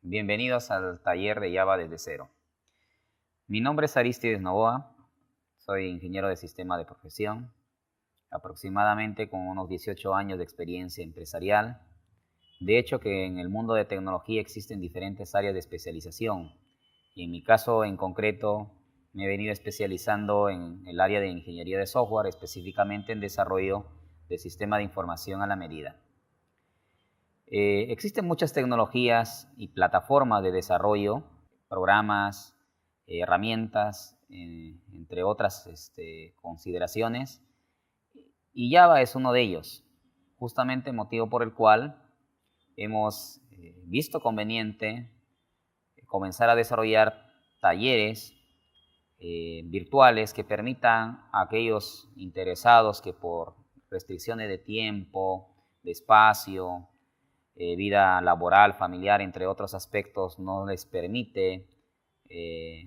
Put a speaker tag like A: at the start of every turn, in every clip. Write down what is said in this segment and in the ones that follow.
A: Bienvenidos al taller de Java desde cero. Mi nombre es Aristides Novoa, soy ingeniero de sistema de profesión, aproximadamente con unos 18 años de experiencia empresarial. De hecho, que en el mundo de tecnología existen diferentes áreas de especialización y en mi caso en concreto me he venido especializando en el área de ingeniería de software, específicamente en desarrollo de sistema de información a la medida. Existen muchas tecnologías y plataformas de desarrollo, programas, herramientas, entre otras consideraciones, y Java es uno de ellos, justamente motivo por el cual hemos visto conveniente comenzar a desarrollar talleres virtuales que permitan a aquellos interesados que por restricciones de tiempo, de espacio, vida laboral, familiar, entre otros aspectos, no les permite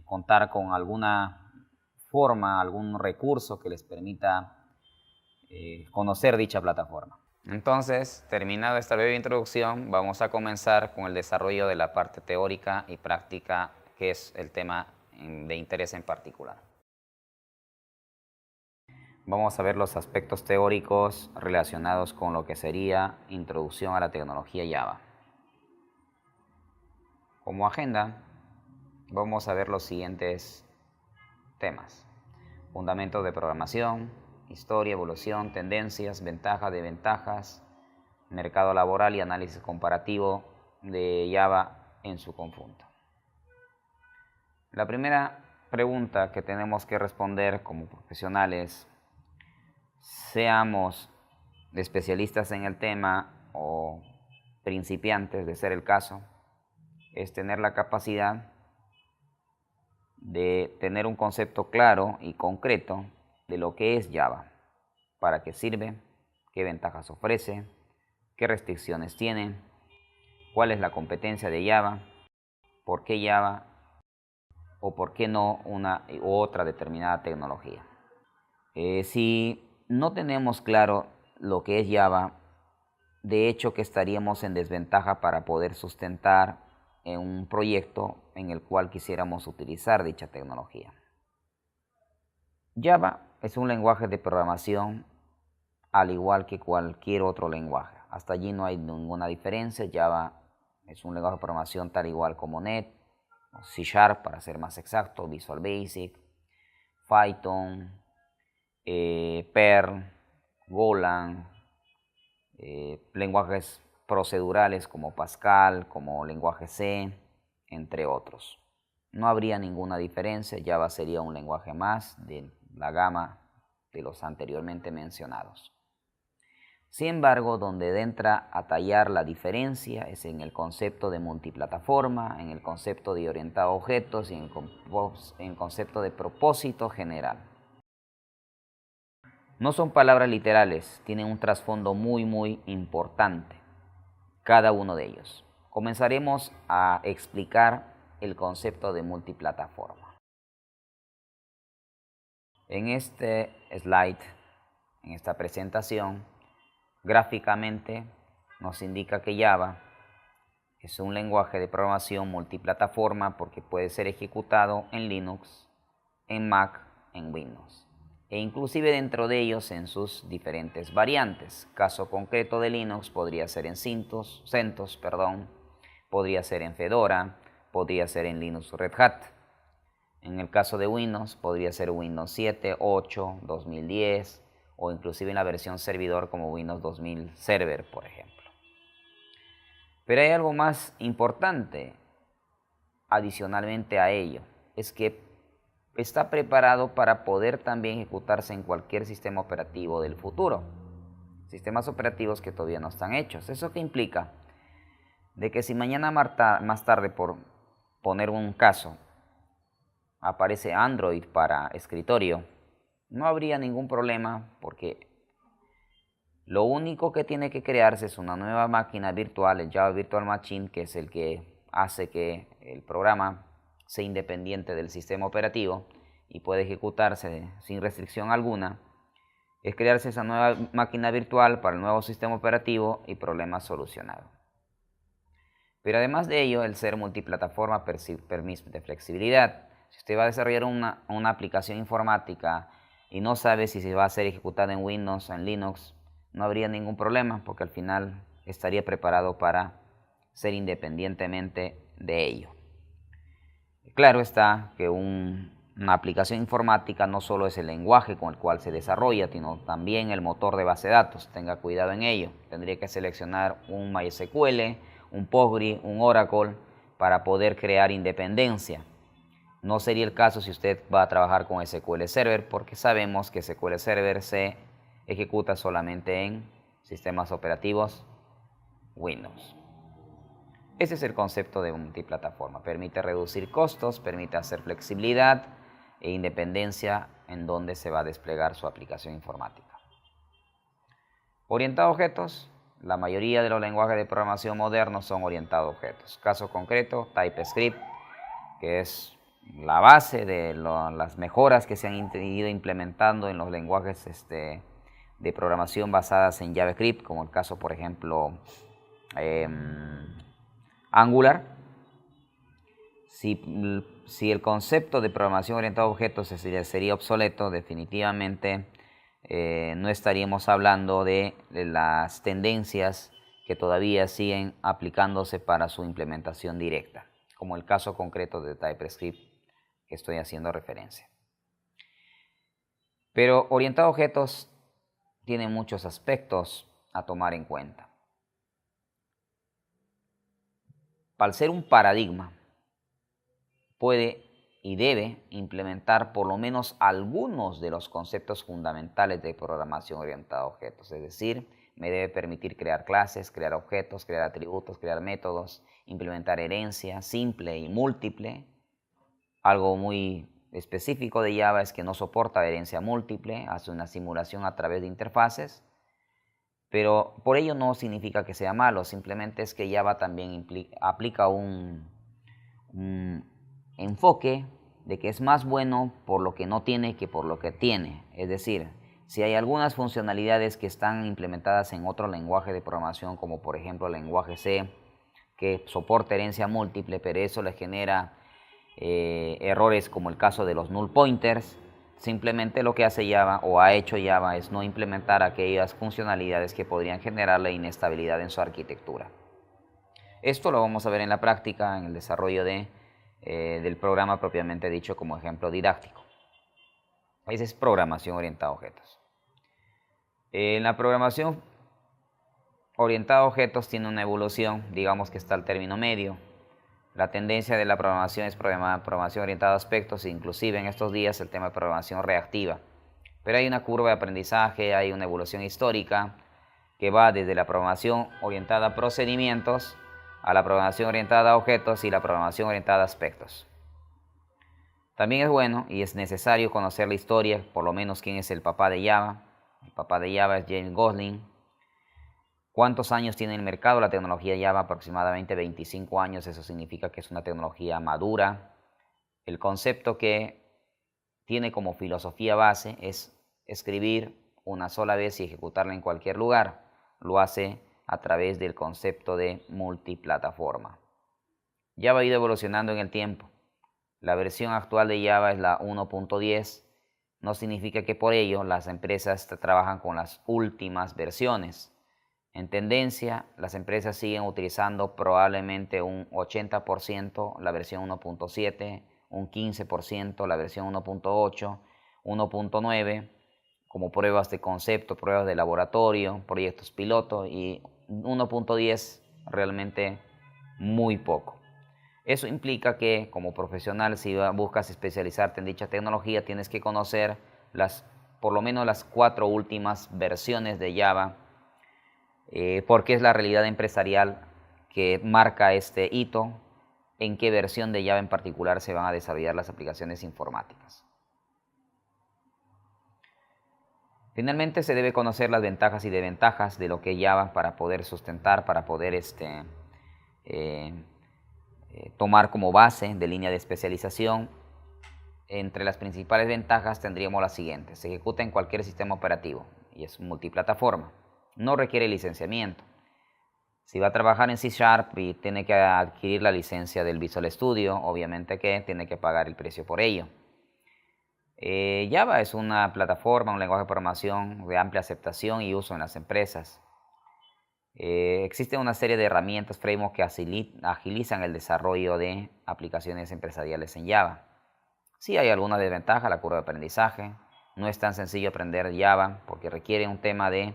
A: contar con alguna forma, algún recurso que les permita conocer dicha plataforma. Entonces, terminada esta breve introducción, vamos a comenzar con el desarrollo de la parte teórica y práctica, que es el tema de interés en particular. Vamos a ver los aspectos teóricos relacionados con lo que sería introducción a la tecnología Java. Como agenda, vamos a ver los siguientes temas: fundamentos de programación, historia, evolución, tendencias, ventajas, desventajas, mercado laboral y análisis comparativo de Java en su conjunto. La primera pregunta que tenemos que responder como profesionales, seamos especialistas en el tema o principiantes, de ser el caso, es tener la capacidad de tener un concepto claro y concreto de lo que es Java, para qué sirve, qué ventajas ofrece, qué restricciones tiene, cuál es la competencia de Java, por qué Java o por qué no una u otra determinada tecnología. Si no tenemos claro lo que es Java, de hecho que estaríamos en desventaja para poder sustentar en un proyecto en el cual quisiéramos utilizar dicha tecnología. Java es un lenguaje de programación al igual que cualquier otro lenguaje. Hasta allí no hay ninguna diferencia. Java es un lenguaje de programación tal igual como .NET, C# para ser más exacto, Visual Basic, Python, Perl, Golang, lenguajes procedurales como Pascal, como lenguaje C, entre otros. No habría ninguna diferencia. Java sería un lenguaje más de la gama de los anteriormente mencionados. Sin embargo, donde entra a tallar la diferencia es en el concepto de multiplataforma, en el concepto de orientado a objetos y en el concepto de propósito general. No son palabras literales, tienen un trasfondo muy importante, cada uno de ellos. Comenzaremos a explicar el concepto de multiplataforma. En este slide, en esta presentación, gráficamente nos indica que Java es un lenguaje de programación multiplataforma porque puede ser ejecutado en Linux, en Mac, en Windows, e inclusive dentro de ellos en sus diferentes variantes. Caso concreto de Linux podría ser en CentOS, podría ser en Fedora, podría ser en Linux Red Hat. En el caso de Windows podría ser Windows 7, 8, 2010 o inclusive en la versión servidor como Windows 2000 Server, por ejemplo. Pero hay algo más importante adicionalmente a ello, es que está preparado para poder también ejecutarse en cualquier sistema operativo del futuro. Sistemas operativos que todavía no están hechos. ¿Eso qué implica? De que si mañana más tarde, por poner un caso, aparece Android para escritorio, no habría ningún problema porque lo único que tiene que crearse es una nueva máquina virtual, el Java Virtual Machine, que es el que hace que el programa sea independiente del sistema operativo y puede ejecutarse sin restricción alguna. Es crearse esa nueva máquina virtual para el nuevo sistema operativo y problema solucionado. Pero además de ello, el ser multiplataforma permite flexibilidad. Si usted va a desarrollar una aplicación informática y no sabe si se va a ser ejecutada en Windows o en Linux, no habría ningún problema porque al final estaría preparado para ser independientemente de ello. Claro está que una aplicación informática no solo es el lenguaje con el cual se desarrolla, sino también el motor de base de datos. Tenga cuidado en ello. Tendría que seleccionar un MySQL, un Postgre, un Oracle para poder crear independencia. No sería el caso si usted va a trabajar con SQL Server, porque sabemos que SQL Server se ejecuta solamente en sistemas operativos Windows. Ese es el concepto de multiplataforma. Permite reducir costos, permite hacer flexibilidad e independencia en donde se va a desplegar su aplicación informática. Orientado a objetos. La mayoría de los lenguajes de programación modernos son orientados a objetos. Caso concreto, TypeScript, que es la base de las mejoras que se han ido implementando en los lenguajes de programación basadas en JavaScript, como el caso, por ejemplo, Angular. Si el concepto de programación orientada a objetos sería obsoleto, definitivamente no estaríamos hablando de las tendencias que todavía siguen aplicándose para su implementación directa, como el caso concreto de TypeScript que estoy haciendo referencia. Pero orientado a objetos tiene muchos aspectos a tomar en cuenta. Al ser un paradigma, puede y debe implementar por lo menos algunos de los conceptos fundamentales de programación orientada a objetos. Es decir, me debe permitir crear clases, crear objetos, crear atributos, crear métodos, implementar herencia simple y múltiple. Algo muy específico de Java es que no soporta herencia múltiple, hace una simulación a través de interfaces. Pero por ello no significa que sea malo, simplemente es que Java también aplica un enfoque de que es más bueno por lo que no tiene que por lo que tiene. Es decir, si hay algunas funcionalidades que están implementadas en otro lenguaje de programación, como por ejemplo el lenguaje C, que soporta herencia múltiple, pero eso le genera errores como el caso de los null pointers, simplemente lo que hace Java o ha hecho Java es no implementar aquellas funcionalidades que podrían generarle inestabilidad en su arquitectura. Esto lo vamos a ver en la práctica, en el desarrollo del programa propiamente dicho como ejemplo didáctico. Esa es programación orientada a objetos. En la programación orientada a objetos tiene una evolución, digamos que está al término medio. La tendencia de la programación es programación orientada a aspectos, inclusive en estos días el tema de programación reactiva. Pero hay una curva de aprendizaje, hay una evolución histórica que va desde la programación orientada a procedimientos a la programación orientada a objetos y la programación orientada a aspectos. También es bueno y es necesario conocer la historia, por lo menos quién es el papá de Java. El papá de Java es James Gosling. ¿Cuántos años tiene el mercado la tecnología Java? Aproximadamente 25 años, eso significa que es una tecnología madura. El concepto que tiene como filosofía base es escribir una sola vez y ejecutarla en cualquier lugar. Lo hace a través del concepto de multiplataforma. Java ha ido evolucionando en el tiempo. La versión actual de Java es la 1.10. No significa que por ello las empresas trabajan con las últimas versiones. En tendencia, las empresas siguen utilizando probablemente un 80% la versión 1.7, un 15% la versión 1.8, 1.9 como pruebas de concepto, pruebas de laboratorio, proyectos piloto, y 1.10 realmente muy poco. Eso implica que como profesional, si buscas especializarte en dicha tecnología, tienes que conocer por lo menos las 4 últimas versiones de Java, porque es la realidad empresarial que marca este hito, en qué versión de Java en particular se van a desarrollar las aplicaciones informáticas. Finalmente se debe conocer las ventajas y desventajas de lo que es Java para poder sustentar, para poder tomar como base de línea de especialización. Entre las principales ventajas tendríamos las siguientes: se ejecuta en cualquier sistema operativo y es multiplataforma, no requiere licenciamiento, Si va a trabajar en C Sharp y tiene que adquirir la licencia del Visual Studio, obviamente que tiene que pagar el precio por ello. Java es una plataforma, un lenguaje de programación de amplia aceptación y uso en las empresas. Existe una serie de herramientas, frameworks que agilizan el desarrollo de aplicaciones empresariales en Java. Sí hay alguna desventaja, la curva de aprendizaje. No es tan sencillo aprender Java porque requiere un tema de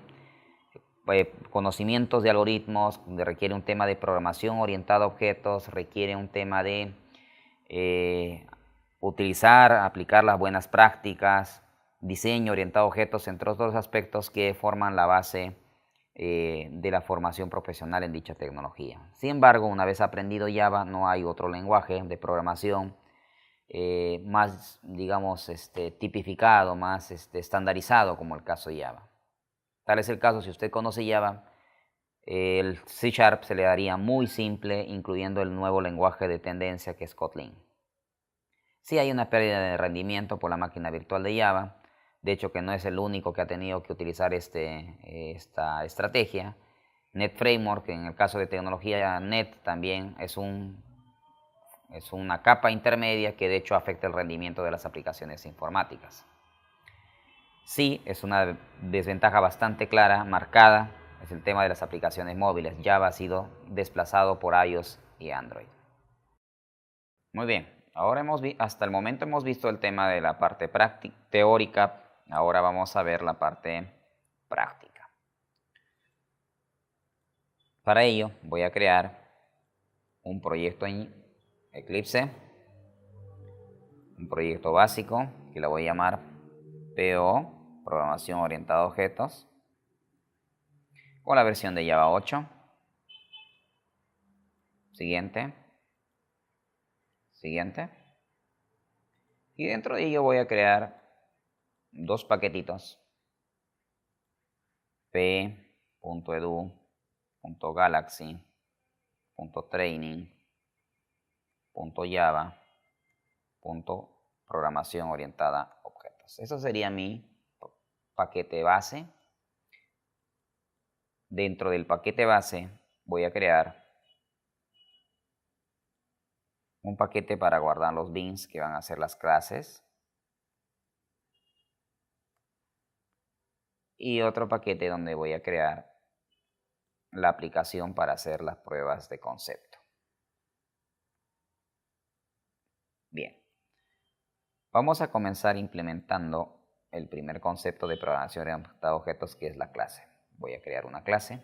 A: conocimientos de algoritmos, requiere un tema de programación orientada a objetos, requiere un tema de aplicar las buenas prácticas, diseño orientado a objetos, entre otros aspectos que forman la base de la formación profesional en dicha tecnología. Sin embargo, una vez aprendido Java, no hay otro lenguaje de programación más, digamos, tipificado, más estandarizado como el caso de Java. Tal es el caso, si usted conoce Java, el C Sharp se le daría muy simple, incluyendo el nuevo lenguaje de tendencia que es Kotlin. Sí hay una pérdida de rendimiento por la máquina virtual de Java, de hecho que no es el único que ha tenido que utilizar esta estrategia. Net Framework, en el caso de tecnología Net, también es una capa intermedia que de hecho afecta el rendimiento de las aplicaciones informáticas. Sí, es una desventaja bastante clara, marcada, es el tema de las aplicaciones móviles. Java ha sido desplazado por iOS y Android. Muy bien, ahora hasta el momento hemos visto el tema de la parte teórica, ahora vamos a ver la parte práctica. Para ello voy a crear un proyecto en Eclipse, un proyecto básico que le voy a llamar PO, Programación Orientada a Objetos, con la versión de Java 8. Siguiente. Siguiente. Y dentro de ello voy a crear dos paquetitos. p.edu.galaxy.training.java.programación orientada a objetos. Eso sería mi paquete base. Dentro del paquete base voy a crear un paquete para guardar los bins que van a ser las clases y otro paquete donde voy a crear la aplicación para hacer las pruebas de concepto. Bien, vamos a comenzar implementando el primer concepto de programación orientada a objetos, que es la clase. Voy a crear una clase,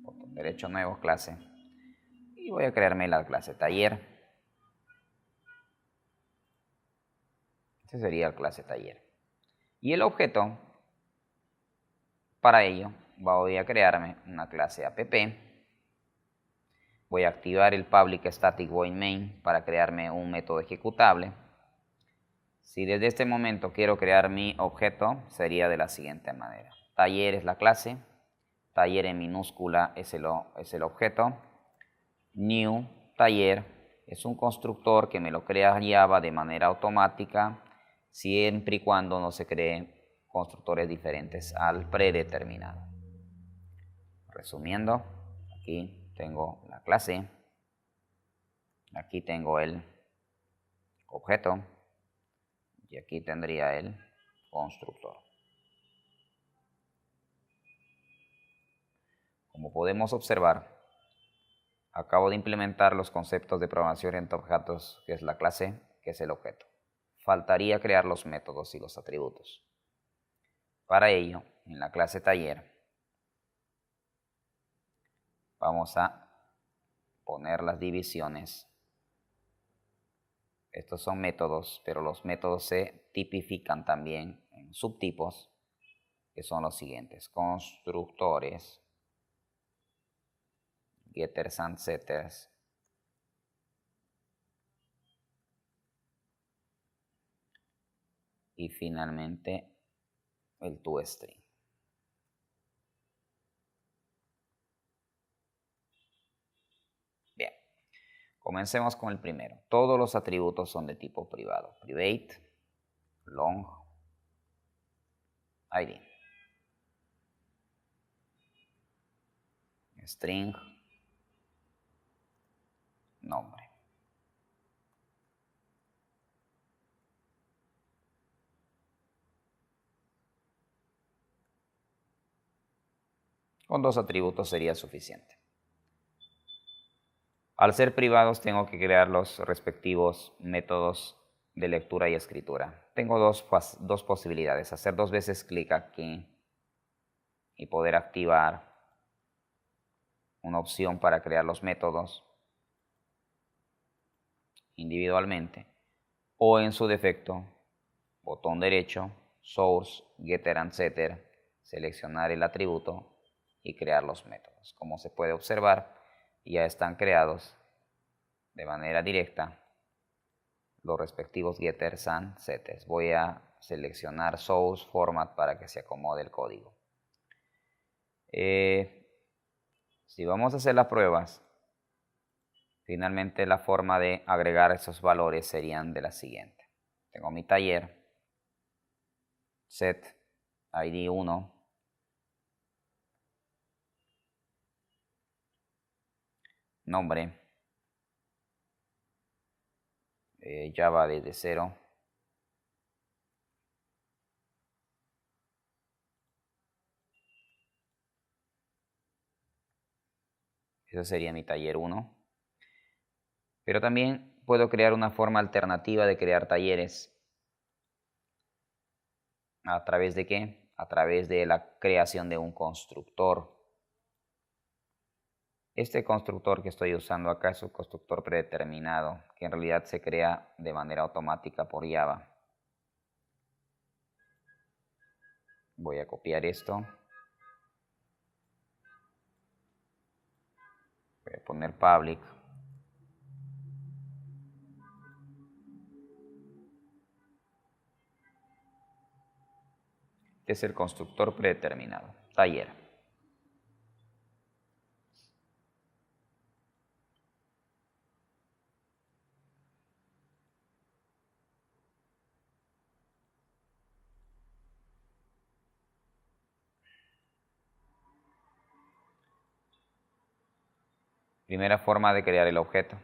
A: botón derecho, nuevo, clase, y voy a crearme la clase taller. Este sería la clase taller. Y el objeto, para ello, voy a crearme una clase app. Voy a activar el public static void main para crearme un método ejecutable. Si desde este momento quiero crear mi objeto, sería de la siguiente manera. Taller es la clase, taller en minúscula es el objeto, new taller es un constructor que me lo crea Java de manera automática, siempre y cuando no se creen constructores diferentes al predeterminado. Resumiendo, aquí tengo la clase, aquí tengo el objeto y aquí tendría el constructor. Como podemos observar, acabo de implementar los conceptos de programación orientada a objetos, que es la clase, que es el objeto. Faltaría crear los métodos y los atributos. Para ello, en la clase taller, vamos a poner las divisiones. Estos son métodos, pero los métodos se tipifican también en subtipos, que son los siguientes: constructores, getters and setters, y finalmente el toString. Bien, comencemos con el primero. Todos los atributos son de tipo privado. Private, long, ID. string nombre. Con 2 atributos sería suficiente. Al ser privados tengo que crear los respectivos métodos de lectura y escritura. Tengo dos posibilidades. Hacer 2 veces clic aquí y poder activar una opción para crear los métodos individualmente. O en su defecto, botón derecho, source, getter and setter, seleccionar el atributo y crear los métodos. Como se puede observar, ya están creados de manera directa los respectivos getters and setters. Voy a seleccionar source format para que se acomode el código. Si vamos a hacer las pruebas, finalmente la forma de agregar esos valores serían de la siguiente. Tengo mi taller, set id 1, nombre, Java desde 0, eso sería mi taller 1. Pero también puedo crear una forma alternativa de crear talleres. ¿A través de qué? A través de la creación de un constructor. Este constructor que estoy usando acá es un constructor predeterminado, que en realidad se crea de manera automática por Java. Voy a copiar esto. Voy a poner public. Este es el constructor predeterminado, taller. Primera forma de crear el objeto.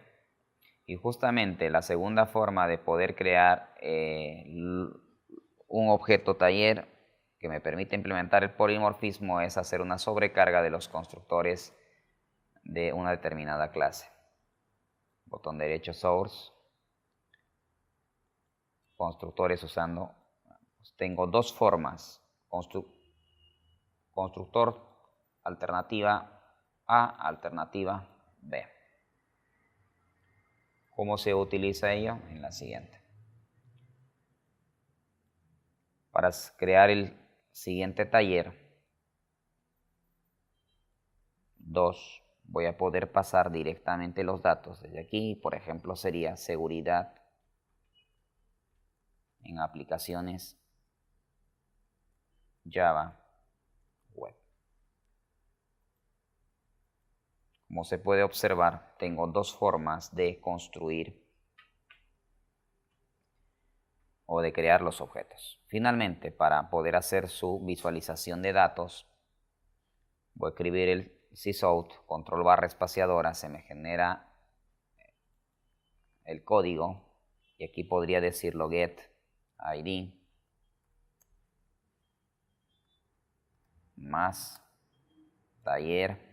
A: Y justamente la segunda forma de poder crear un objeto taller que me permite implementar el polimorfismo es hacer una sobrecarga de los constructores de una determinada clase. Botón derecho source. Constructores usando. Tengo 2 formas. Constructor alternativa A, alternativa B. ¿Cómo se utiliza ello? En la siguiente. Para crear el siguiente taller 2, voy a poder pasar directamente los datos desde aquí. Por ejemplo, sería seguridad en aplicaciones Java Web. Como se puede observar, tengo 2 formas de construir o de crear los objetos. Finalmente, para poder hacer su visualización de datos, voy a escribir el sysout, control barra espaciadora, se me genera el código y aquí podría decirlo get id más taller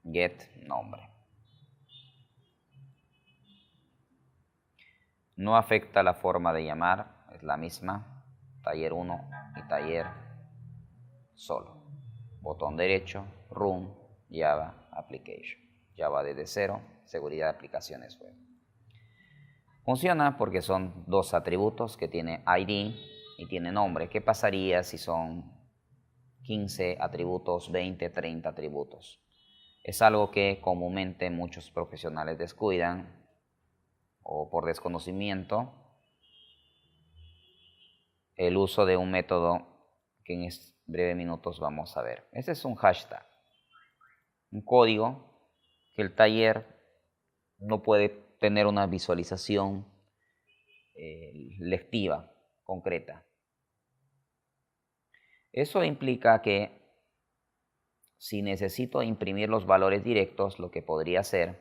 A: get nombre. No afecta la forma de llamar, es la misma, taller 1 y taller solo. Botón derecho, run, Java application. Java desde 0, seguridad de aplicaciones web. Funciona porque son 2 atributos que tiene ID y tiene nombre. ¿Qué pasaría si son 15 atributos, 20, 30 atributos? Es algo que comúnmente muchos profesionales descuidan o por desconocimiento el uso de un método que en breves minutos vamos a ver. Este es un hashtag, un código que el taller no puede tener una visualización lectiva, concreta. Eso implica que Si necesito imprimir los valores directos, lo que podría hacer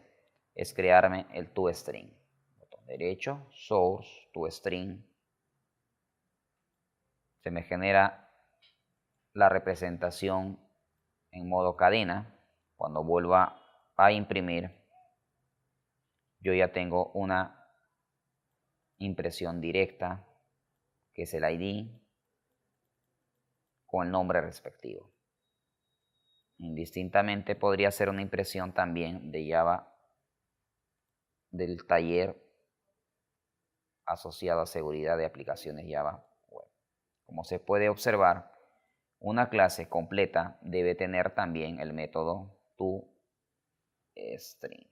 A: es crearme el toString. Botón derecho, source, toString. Se me genera la representación en modo cadena. Cuando vuelva a imprimir, yo ya tengo una impresión directa, que es el ID, con el nombre respectivo. Indistintamente podría ser una impresión también de Java del taller asociado a seguridad de aplicaciones Java Web. Como se puede observar, una clase completa debe tener también el método toString.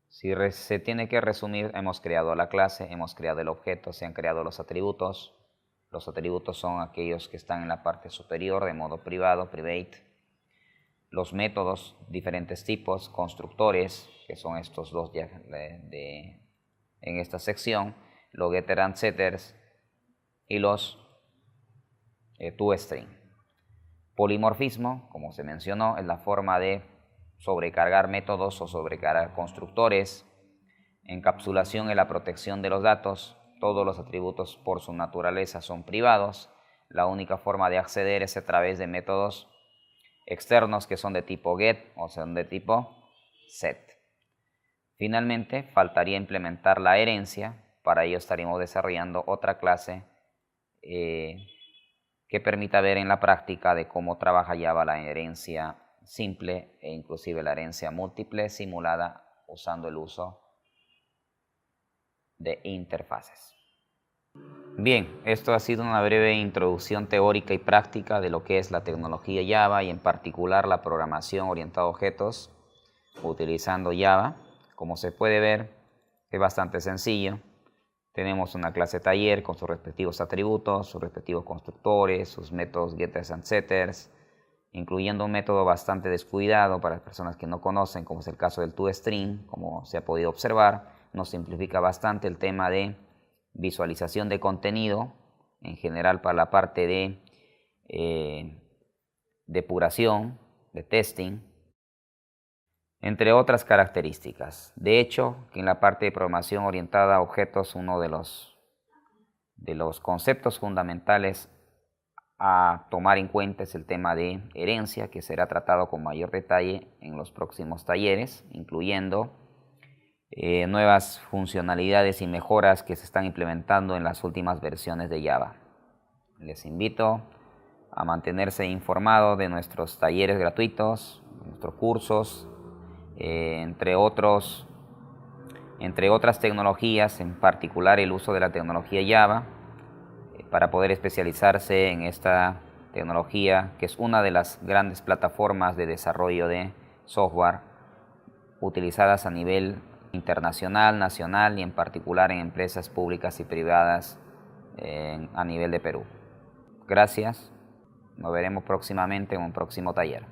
A: Si se tiene que resumir, hemos creado la clase, hemos creado el objeto, se han creado los atributos. Los atributos son aquellos que están en la parte superior de modo privado, private. Los métodos, diferentes tipos, constructores, que son estos dos en esta sección, los getter and setters y los toString. Polimorfismo, como se mencionó, es la forma de sobrecargar métodos o sobrecargar constructores. Encapsulación es la protección de los datos. Todos los atributos por su naturaleza son privados. La única forma de acceder es a través de métodos externos que son de tipo get o son de tipo set. Finalmente, faltaría implementar la herencia. Para ello estaríamos desarrollando otra clase que permita ver en la práctica de cómo trabaja Java la herencia simple e inclusive la herencia múltiple simulada usando el uso de interfaces. Bien, esto ha sido una breve introducción teórica y práctica de lo que es la tecnología Java y en particular la programación orientada a objetos utilizando Java. Como se puede ver, es bastante sencillo. Tenemos una clase taller con sus respectivos atributos, sus respectivos constructores, sus métodos getters and setters, incluyendo un método bastante descuidado para las personas que no conocen, como es el caso del toString. Como se ha podido observar, nos simplifica bastante el tema de visualización de contenido, en general para la parte de depuración, de testing, entre otras características. De hecho, que en la parte de programación orientada a objetos, uno de los conceptos fundamentales a tomar en cuenta es el tema de herencia, que será tratado con mayor detalle en los próximos talleres, incluyendo nuevas funcionalidades y mejoras que se están implementando en las últimas versiones de Java. Les invito a mantenerse informados de nuestros talleres gratuitos, nuestros cursos, entre otras tecnologías, en particular el uso de la tecnología Java, para poder especializarse en esta tecnología, que es una de las grandes plataformas de desarrollo de software utilizadas a nivel internacional, nacional y en particular en empresas públicas y privadas a nivel de Perú. Gracias, nos veremos próximamente en un próximo taller.